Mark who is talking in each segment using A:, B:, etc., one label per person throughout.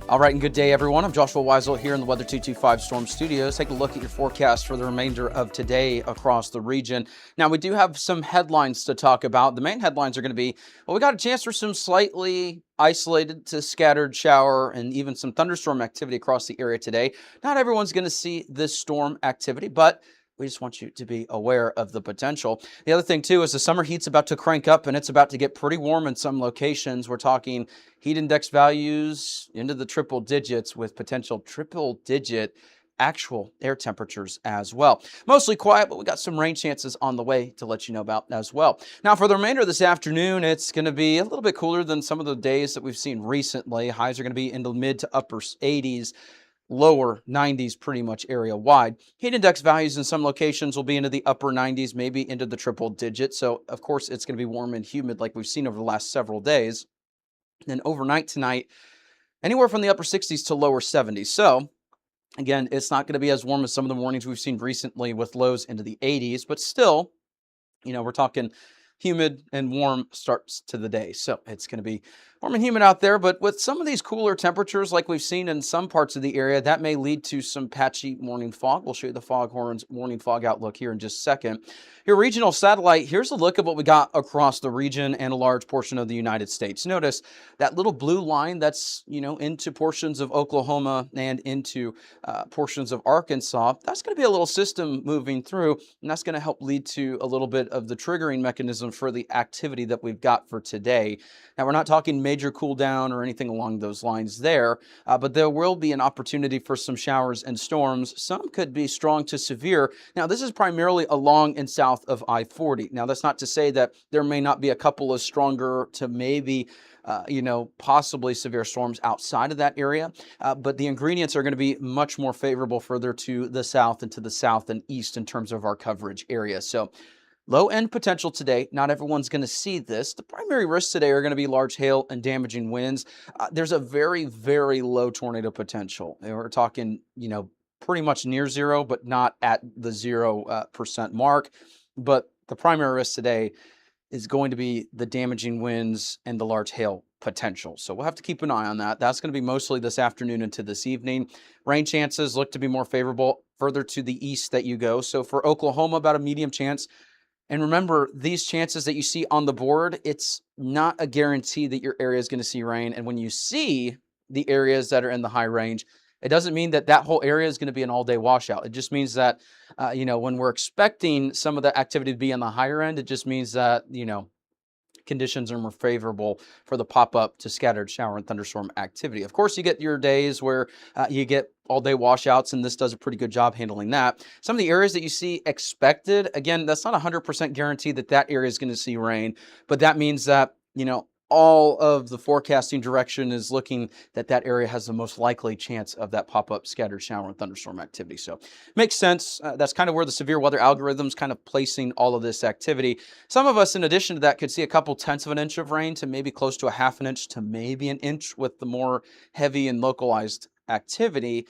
A: All right, and good day, everyone. I'm Joshua Weisel here in the Weather 225 Storm Studios. Take a look at your forecast for the remainder of today across the region. Now, we do have some headlines to talk about. The main headlines are going to be, well, we got a chance for some slightly isolated to scattered shower and even some thunderstorm activity across the area today. Not everyone's going to see this storm activity, but we just want you to be aware of the potential. The other thing, too, is the summer heat's about to crank up and it's about to get pretty warm in some locations. We're talking heat index values into the triple digits with potential triple digit actual air temperatures as well. Mostly quiet, but we got some rain chances on the way to let you know about as well. Now, for the remainder of this afternoon, it's going to be a little bit cooler than some of the days that we've seen recently. Highs are going to be in the mid to upper 80s. Lower 90s pretty much area wide. Heat index values in some locations will be into the upper 90s, maybe into the triple digits. So, of course, it's going to be warm and humid like we've seen over the last several days. And then overnight tonight, anywhere from the upper 60s to lower 70s. So, again, it's not going to be as warm as some of the mornings we've seen recently with lows into the 80s, but still, we're talking humid and warm starts to the day. So it's going to be warm and humid out there, but with some of these cooler temperatures like we've seen in some parts of the area, that may lead to some patchy morning fog. We'll show you the Foghorns morning fog outlook here in just a second. Your regional satellite, here's a look at what we got across the region and a large portion of the United States. Notice that little blue line that's, into portions of Oklahoma and into portions of Arkansas. That's going to be a little system moving through, and that's going to help lead to a little bit of the triggering mechanism for the activity that we've got for today. Now, we're not talking major cool down or anything along those lines there, but there will be an opportunity for some showers and storms. Some could be strong to severe. Now, this is primarily along and south of I-40. Now, that's not to say that there may not be a couple of stronger to maybe possibly severe storms outside of that area. But the ingredients are going to be much more favorable further to the south and to the south and east in terms of our coverage area. So low end potential today. Not everyone's going to see this. The primary risks today are going to be large hail and damaging winds. There's a very, very low tornado potential. And we're talking, pretty much near zero, but not at the 0% mark. But the primary risk today is going to be the damaging winds and the large hail potential. So we'll have to keep an eye on that. That's going to be mostly this afternoon into this evening. Rain chances look to be more favorable further to the east that you go. So for Oklahoma, about a medium chance. And remember, these chances that you see on the board, it's not a guarantee that your area is going to see rain. And when you see the areas that are in the high range, it doesn't mean that that whole area is going to be an all-day washout. It just means that, when we're expecting some of the activity to be on the higher end, it just means that, conditions are more favorable for the pop-up to scattered shower and thunderstorm activity. Of course, you get your days where you get all-day washouts, and this does a pretty good job handling that. Some of the areas that you see expected, again, that's not 100% guarantee that that area is going to see rain, but that means that, all of the forecasting direction is looking that that area has the most likely chance of that pop-up scattered shower and thunderstorm activity. So makes sense. That's kind of where the severe weather algorithm's kind of placing all of this activity. Some of us, in addition to that, could see a couple tenths of an inch of rain to maybe close to a half an inch to maybe an inch with the more heavy and localized activity.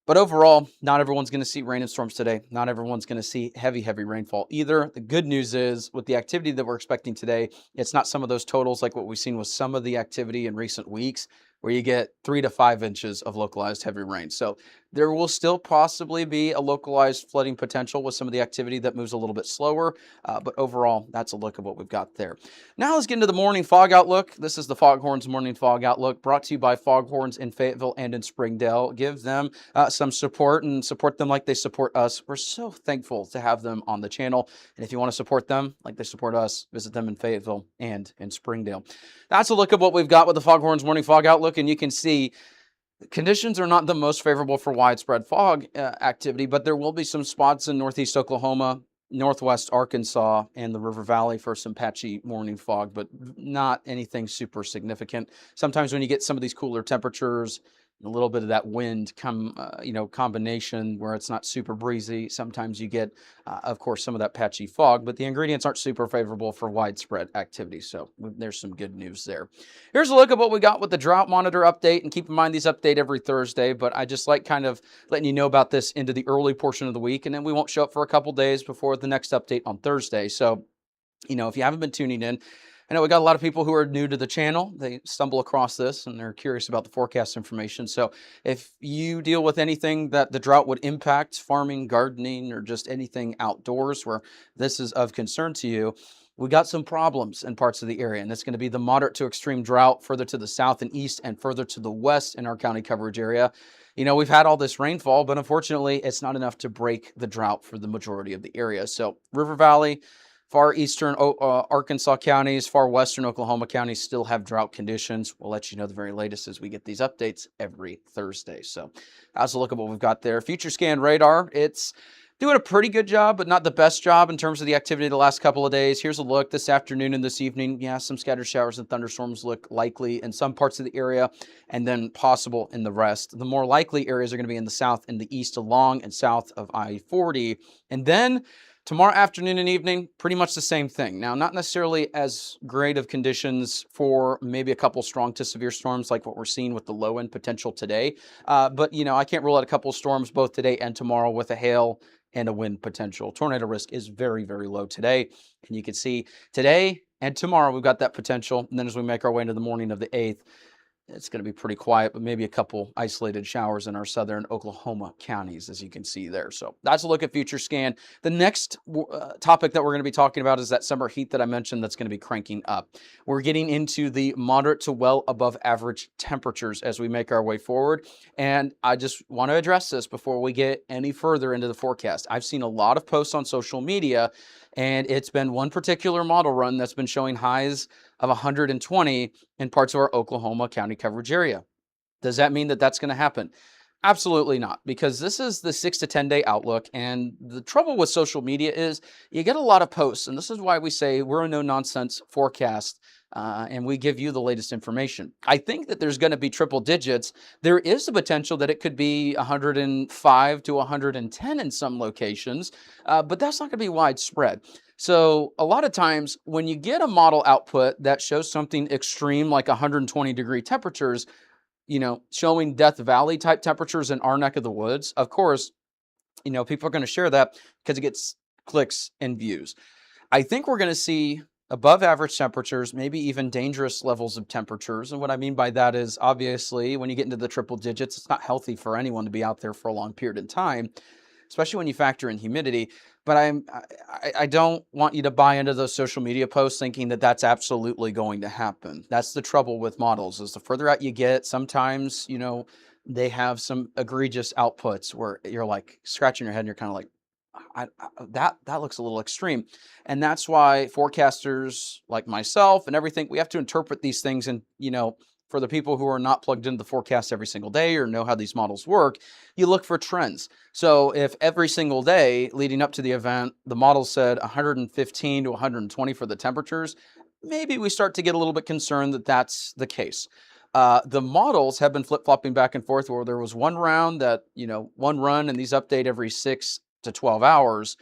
A: But overall, not everyone's going to see rain and storms today. Not everyone's going to see heavy, heavy rainfall either. The good news is with the activity that we're expecting today, it's not some of those totals like what we've seen with some of the activity in recent weeks where you get 3 to 5 inches of localized heavy rain. So there will still possibly be a localized flooding potential with some of the activity that moves a little bit slower. But overall, that's a look at what we've got there. Now let's get into the morning fog outlook. This is the Foghorns morning fog outlook brought to you by Foghorns in Fayetteville and in Springdale. Give them some support and support them like they support us. We're so thankful to have them on the channel. And if you want to support them like they support us, visit them in Fayetteville and in Springdale. That's a look at what we've got with the Foghorns morning fog outlook. And you can see conditions are not the most favorable for widespread fog activity, but there will be some spots in northeast Oklahoma, northwest Arkansas, and the River Valley for some patchy morning fog, but not anything super significant. Sometimes when you get some of these cooler temperatures, a little bit of that wind combination where it's not super breezy. Sometimes you get, of course, some of that patchy fog, but the ingredients aren't super favorable for widespread activity. So there's some good news there. Here's a look at what we got with the drought monitor update. And keep in mind these update every Thursday, but I just like kind of letting you know about this into the early portion of the week. And then we won't show up for a couple days before the next update on Thursday. So, if you haven't been tuning in, I know we got a lot of people who are new to the channel. They stumble across this and they're curious about the forecast information. So if you deal with anything that the drought would impact, farming, gardening, or just anything outdoors where this is of concern to you, we got some problems in parts of the area, and it's going to be the moderate to extreme drought further to the south and east and further to the west in our county coverage area. You know, we've had all this rainfall, but unfortunately, it's not enough to break the drought for the majority of the area. So River Valley, far eastern Arkansas counties, far western Oklahoma counties still have drought conditions. We'll let you know the very latest as we get these updates every Thursday. So that's a look at what we've got there. Future Scan Radar, it's doing a pretty good job, but not the best job in terms of the activity the last couple of days. Here's a look this afternoon and this evening. Yeah, some scattered showers and thunderstorms look likely in some parts of the area and then possible in the rest. The more likely areas are going to be in the south and the east along and south of I-40. And then tomorrow afternoon and evening, pretty much the same thing. Now, not necessarily as great of conditions for maybe a couple strong to severe storms like what we're seeing with the low end potential today. But, you know, I can't rule out a couple storms both today and tomorrow with a hail and a wind potential. Tornado risk is very, very low today. And you can see today and tomorrow we've got that potential. And then as we make our way into the morning of the 8th, it's going to be pretty quiet, but maybe a couple isolated showers in our southern Oklahoma counties, as you can see there. So that's a look at Future Scan. The next topic that we're going to be talking about is that summer heat that I mentioned that's going to be cranking up. We're getting into the moderate to well above average temperatures as we make our way forward. And I just want to address this before we get any further into the forecast. I've seen a lot of posts on social media, and it's been one particular model run that's been showing highs of 120 in parts of our Oklahoma County coverage area. Does that mean that that's going to happen? Absolutely not, because this is the 6 to 10 day outlook. And the trouble with social media is you get a lot of posts. And this is why we say we're a no nonsense forecast. And we give you the latest information. I think that there's going to be triple digits. There is the potential that it could be 105 to 110 in some locations, but that's not going to be widespread. So a lot of times when you get a model output that shows something extreme like 120-degree temperatures, you know, showing Death Valley type temperatures in our neck of the woods, of course, you know, people are going to share that because it gets clicks and views. I think we're going to see above average temperatures, maybe even dangerous levels of temperatures. And what I mean by that is obviously when you get into the triple digits, it's not healthy for anyone to be out there for a long period of time, especially when you factor in humidity. But I don't want you to buy into those social media posts thinking that that's absolutely going to happen. That's the trouble with models is the further out you get, sometimes, you know, they have some egregious outputs where you're like scratching your head and you're kind of like, that looks a little extreme. And that's why forecasters like myself and everything, we have to interpret these things. And, you know, for the people who are not plugged into the forecast every single day or know how these models work, you look for trends. So if every single day leading up to the event, the model said 115 to 120 for the temperatures, maybe we start to get a little bit concerned that that's the case. The models have been flip-flopping back and forth where there was one round that, you know, one run and these update every 6 to 12 hours.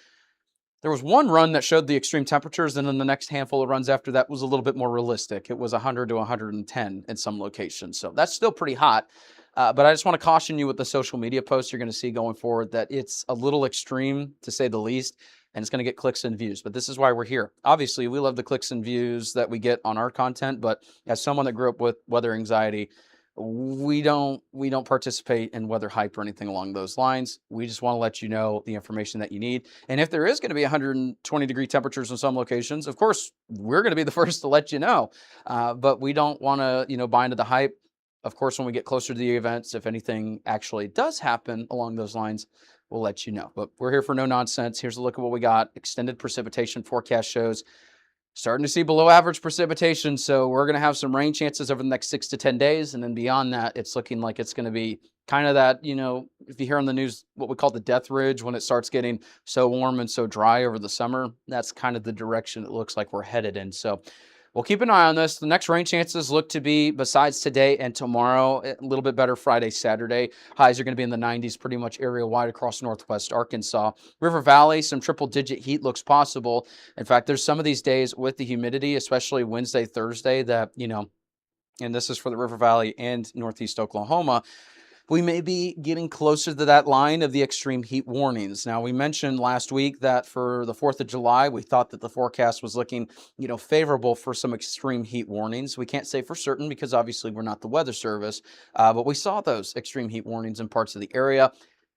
A: There was one run that showed the extreme temperatures, and then the next handful of runs after that was a little bit more realistic. It was 100 to 110 in some locations. So that's still pretty hot. But I just want to caution you with the social media posts you're going to see going forward that it's a little extreme, to say the least, and it's going to get clicks and views. But this is why we're here. Obviously, we love the clicks and views that we get on our content, but as someone that grew up with weather anxiety, we don't participate in weather hype or anything along those lines. We just want to let you know the information that you need. And if there is going to be 120-degree temperatures in some locations, of course, we're going to be the first to let you know. But we don't want to, you know, buy into the hype. Of course, when we get closer to the events, if anything actually does happen along those lines, we'll let you know. But we're here for no nonsense. Here's a look at what we got. Extended precipitation forecast shows starting to see below average precipitation. So we're going to have some rain chances over the next 6 to 10 days. And then beyond that, it's looking like it's going to be kind of that, you know, if you hear on the news, what we call the death ridge, when it starts getting so warm and so dry over the summer, that's kind of the direction it looks like we're headed in. So we'll keep an eye on this. The next rain chances look to be, besides today and tomorrow, a little bit better Friday, Saturday. Highs are going to be in the 90s pretty much area-wide across northwest Arkansas. River Valley, some triple-digit heat looks possible. In fact, there's some of these days with the humidity, especially Wednesday, Thursday, that, you know, and this is for the River Valley and northeast Oklahoma, we may be getting closer to that line of the extreme heat warnings. Now, we mentioned last week that for the 4th of July, we thought that the forecast was looking, favorable for some extreme heat warnings. We can't say for certain because obviously we're not the weather service, but we saw those extreme heat warnings in parts of the area.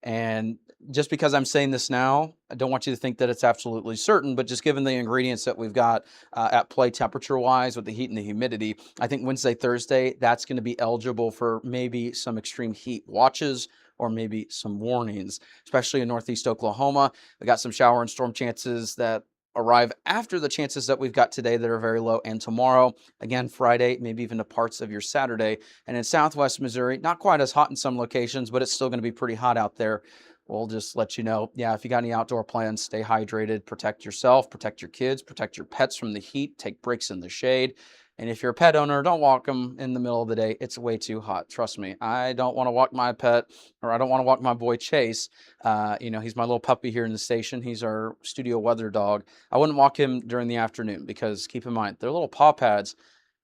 A: And just because I'm saying this now, I don't want you to think that it's absolutely certain, but just given the ingredients that we've got at play temperature-wise with the heat and the humidity, I think Wednesday, Thursday, that's going to be eligible for maybe some extreme heat watches or maybe some warnings, especially in Northeast Oklahoma. We got some shower and storm chances that arrive after the chances that we've got today that are very low, and tomorrow, again, Friday, maybe even to parts of your Saturday. And in Southwest Missouri, not quite as hot in some locations, but it's still going to be pretty hot out there. We'll just let you know, if you got any outdoor plans, stay hydrated, protect yourself, protect your kids, protect your pets from the heat, take breaks in the shade. And if you're a pet owner, don't walk them in the middle of the day. It's way too hot. Trust me. I don't want to walk my pet, or I don't want to walk my boy Chase. He's my little puppy here in the station. He's our studio weather dog. I wouldn't walk him during the afternoon because keep in mind, they're little paw pads.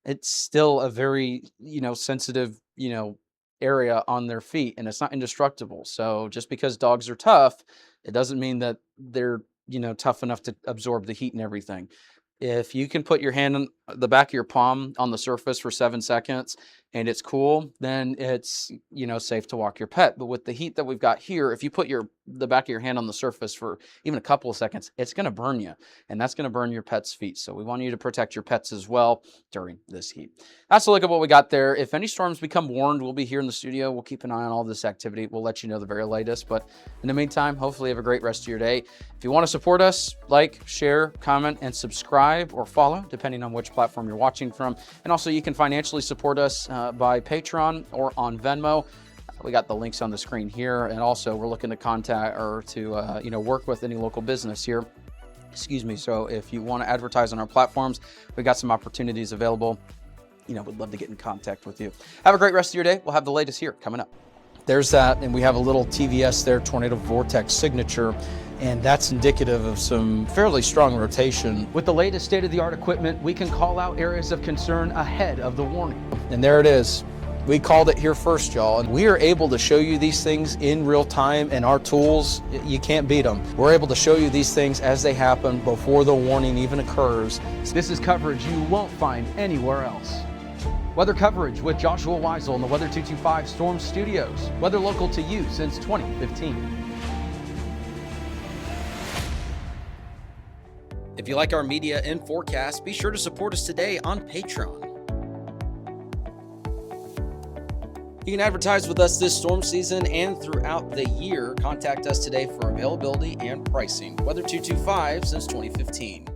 A: It's still a very, sensitive, area on their feet, and it's not indestructible. So just because dogs are tough, it doesn't mean that they're, tough enough to absorb the heat and everything. If you can put your hand on the back of your palm on the surface for 7 seconds and it's cool, then it's, safe to walk your pet. But with the heat that we've got here, if you put the back of your hand on the surface for even a couple of seconds, it's going to burn you, and that's going to burn your pet's feet. So we want you to protect your pets as well during this heat. That's a look at what we got there. If any storms become warned, we'll be here in the studio. We'll keep an eye on all this activity. We'll let you know the very latest. But in the meantime, hopefully you have a great rest of your day. If you want to support us, like, share, comment, and subscribe or follow, depending on which platform you're watching from. And also you can financially support us by Patreon or on Venmo. We got the links on the screen here. And also we're looking to contact or to, work with any local business here. So if you want to advertise on our platforms, we got some opportunities available. We'd love to get in contact with you. Have a great rest of your day. We'll have the latest here coming up. There's that, and we have a little TVS there, tornado vortex signature, and that's indicative of some fairly strong rotation. With the latest state-of-the-art equipment, we can call out areas of concern ahead of the warning. And there it is. We called it here first, y'all, and we are able to show you these things in real time, and our tools, you can't beat them. We're able to show you these things as they happen before the warning even occurs. This is coverage you won't find anywhere else. Weather coverage with Joshua Weisel in the Weather 225 Storm Studios. Weather local to you since 2015. If you like our media and forecast, be sure to support us today on Patreon. You can advertise with us this storm season and throughout the year. Contact us today for availability and pricing. Weather 225 since 2015.